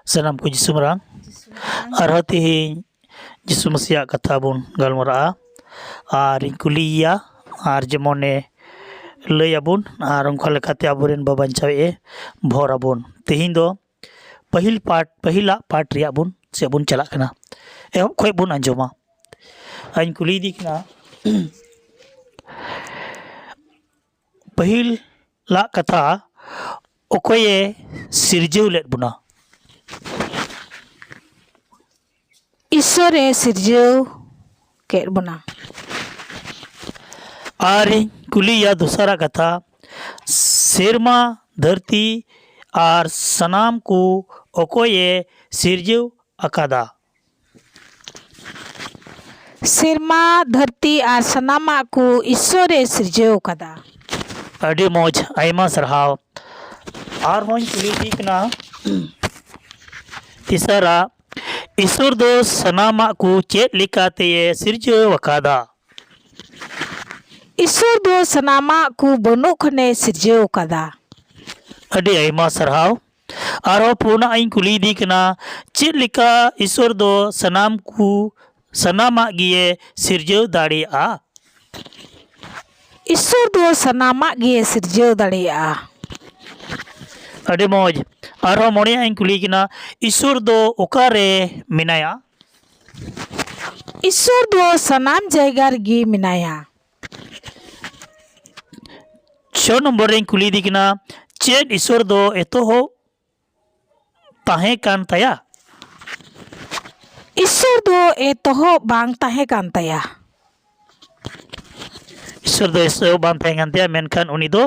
Sanam ko Jisu marang arho tihiñ Jisu Masiya kata bun galmara ar kuliya ar jemone lay abun ar onka lekate aburen babanchaw e bhor abun tihiñ do पहिला part रिया बुन से बुन चला कना एहब खोय बुन अंजोमा आइन कुली दिखना पहिला कथा ओकोये सिरजेव लेट बुना ईश्वरे सिरजेव केट बुना आर कुली या दूसरा कथा सेरमा धरती आर सनाम को ओकोये सिरजेव अकादा सेरमा धरती आर सनामा को ईश्वरे सिरजेव कदा अडी मौज आयमा सरहाव आर हों कुली दिखना तीसरा ईश्वर दो सनामा को चेत लिखाते ये सिरजेव अकादा ईश्वर दो सनामा को बनो खने सिरजेव कदा अडी आयमा सरहाव आरो पूना आइन कुली दिखना चेत लिखा ईश्वर दो सनाम को सनामा गिए सिरजेव दाड़ी आ ईश्वर दो सनामा गिए सिरजेव दाड़ी आ अडी मौज आरो मोड़े आइन कुली किना ईश्वर दो ओकारे मिनाया ईश्वर दो सनाम जायगा गी मिनाया 6 नंबर आइन कुली दिखना चेत ईश्वर दो एतो हो ताहे कान तया ईश्वर दो एतोहो बांग ताहे कान तया ईश्वर दो एसो बांग ताहे कान तया मेनखान उनी दो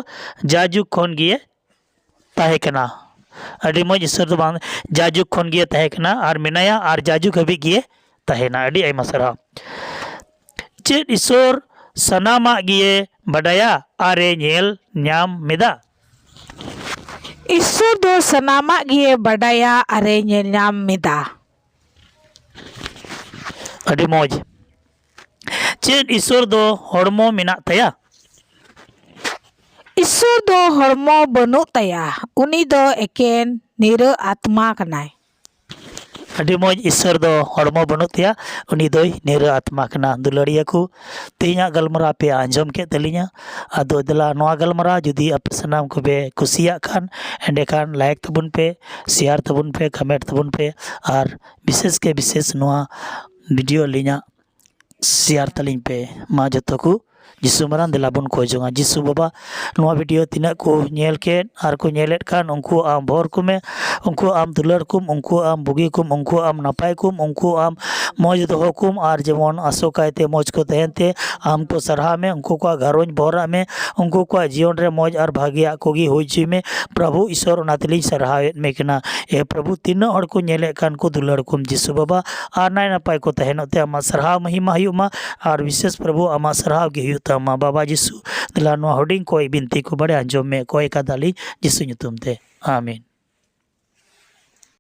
जाजुक खोन गिए ताहे कना अडी मौज ईश्वर दो बांग जाजुक खोन गिए ताहे कना आर मिनाया आर जाजुक हबी गिए ताहेना अडी आयमा सराव चेत ईश्वर सनामा गिए बडाया आरे नेल ᱧᱟᱢ मेदा ईश्वर दो सनामा गिए बडाया अरे ñᱮᱞ ᱧᱟᱢ मेदा अडी मौज चेत ईश्वर दो हड़मो मेना तया ईश्वर दो हड़मो बनु तया उनी दो एकेन निर आत्मा कनाय अडी मौज ईश्वर दो हड़मो बनु तया उनी दोय निर आत्मा कना दुलड़िया को तेना गलमरा पे आंजम के तलिया आदो दला नोआ गलमरा जुदी आप सनाम को बे कुसिया खान एंडे खान लाइक तबुन पे शेयर तबुन पे कमेंट तबुन पे और विशेष के विशेष नोआ वीडियो लिया शेयर तलिन पे मा जतो को जिसु मरान दिलाबुन को जोंगा जिसु बाबा नोआ वीडियो तिना को नेल के आर को नेलेट खान उनको आम भोर को में उनको आम दुलर कुम उनको आम बुगी कुम उनको आम नपाय कुम उनको आम मौज दो कुम आर जेमन आसोकायते मौज को तहनते आम को सरहा में उनको को घरों भोरा में उनको को जीवन रे मौज और भाग्य कोगी होई में प्रभु ईश्वर नातली सरहा में कना ए प्रभु तीन और को नेले खान को दुलर कुम जिसु बाबा आर नाय नपाय को तहनते आमा सरहा महिमा हुमा और विशेष प्रभु आमा सरहा गे मा बाबा जिसु दिला नो होडिंग कोई बिनती को बड़े अंजोम में कोई का दाली जिसु ᱧᱩᱛᱩᱢ ᱛᱮ आमीन।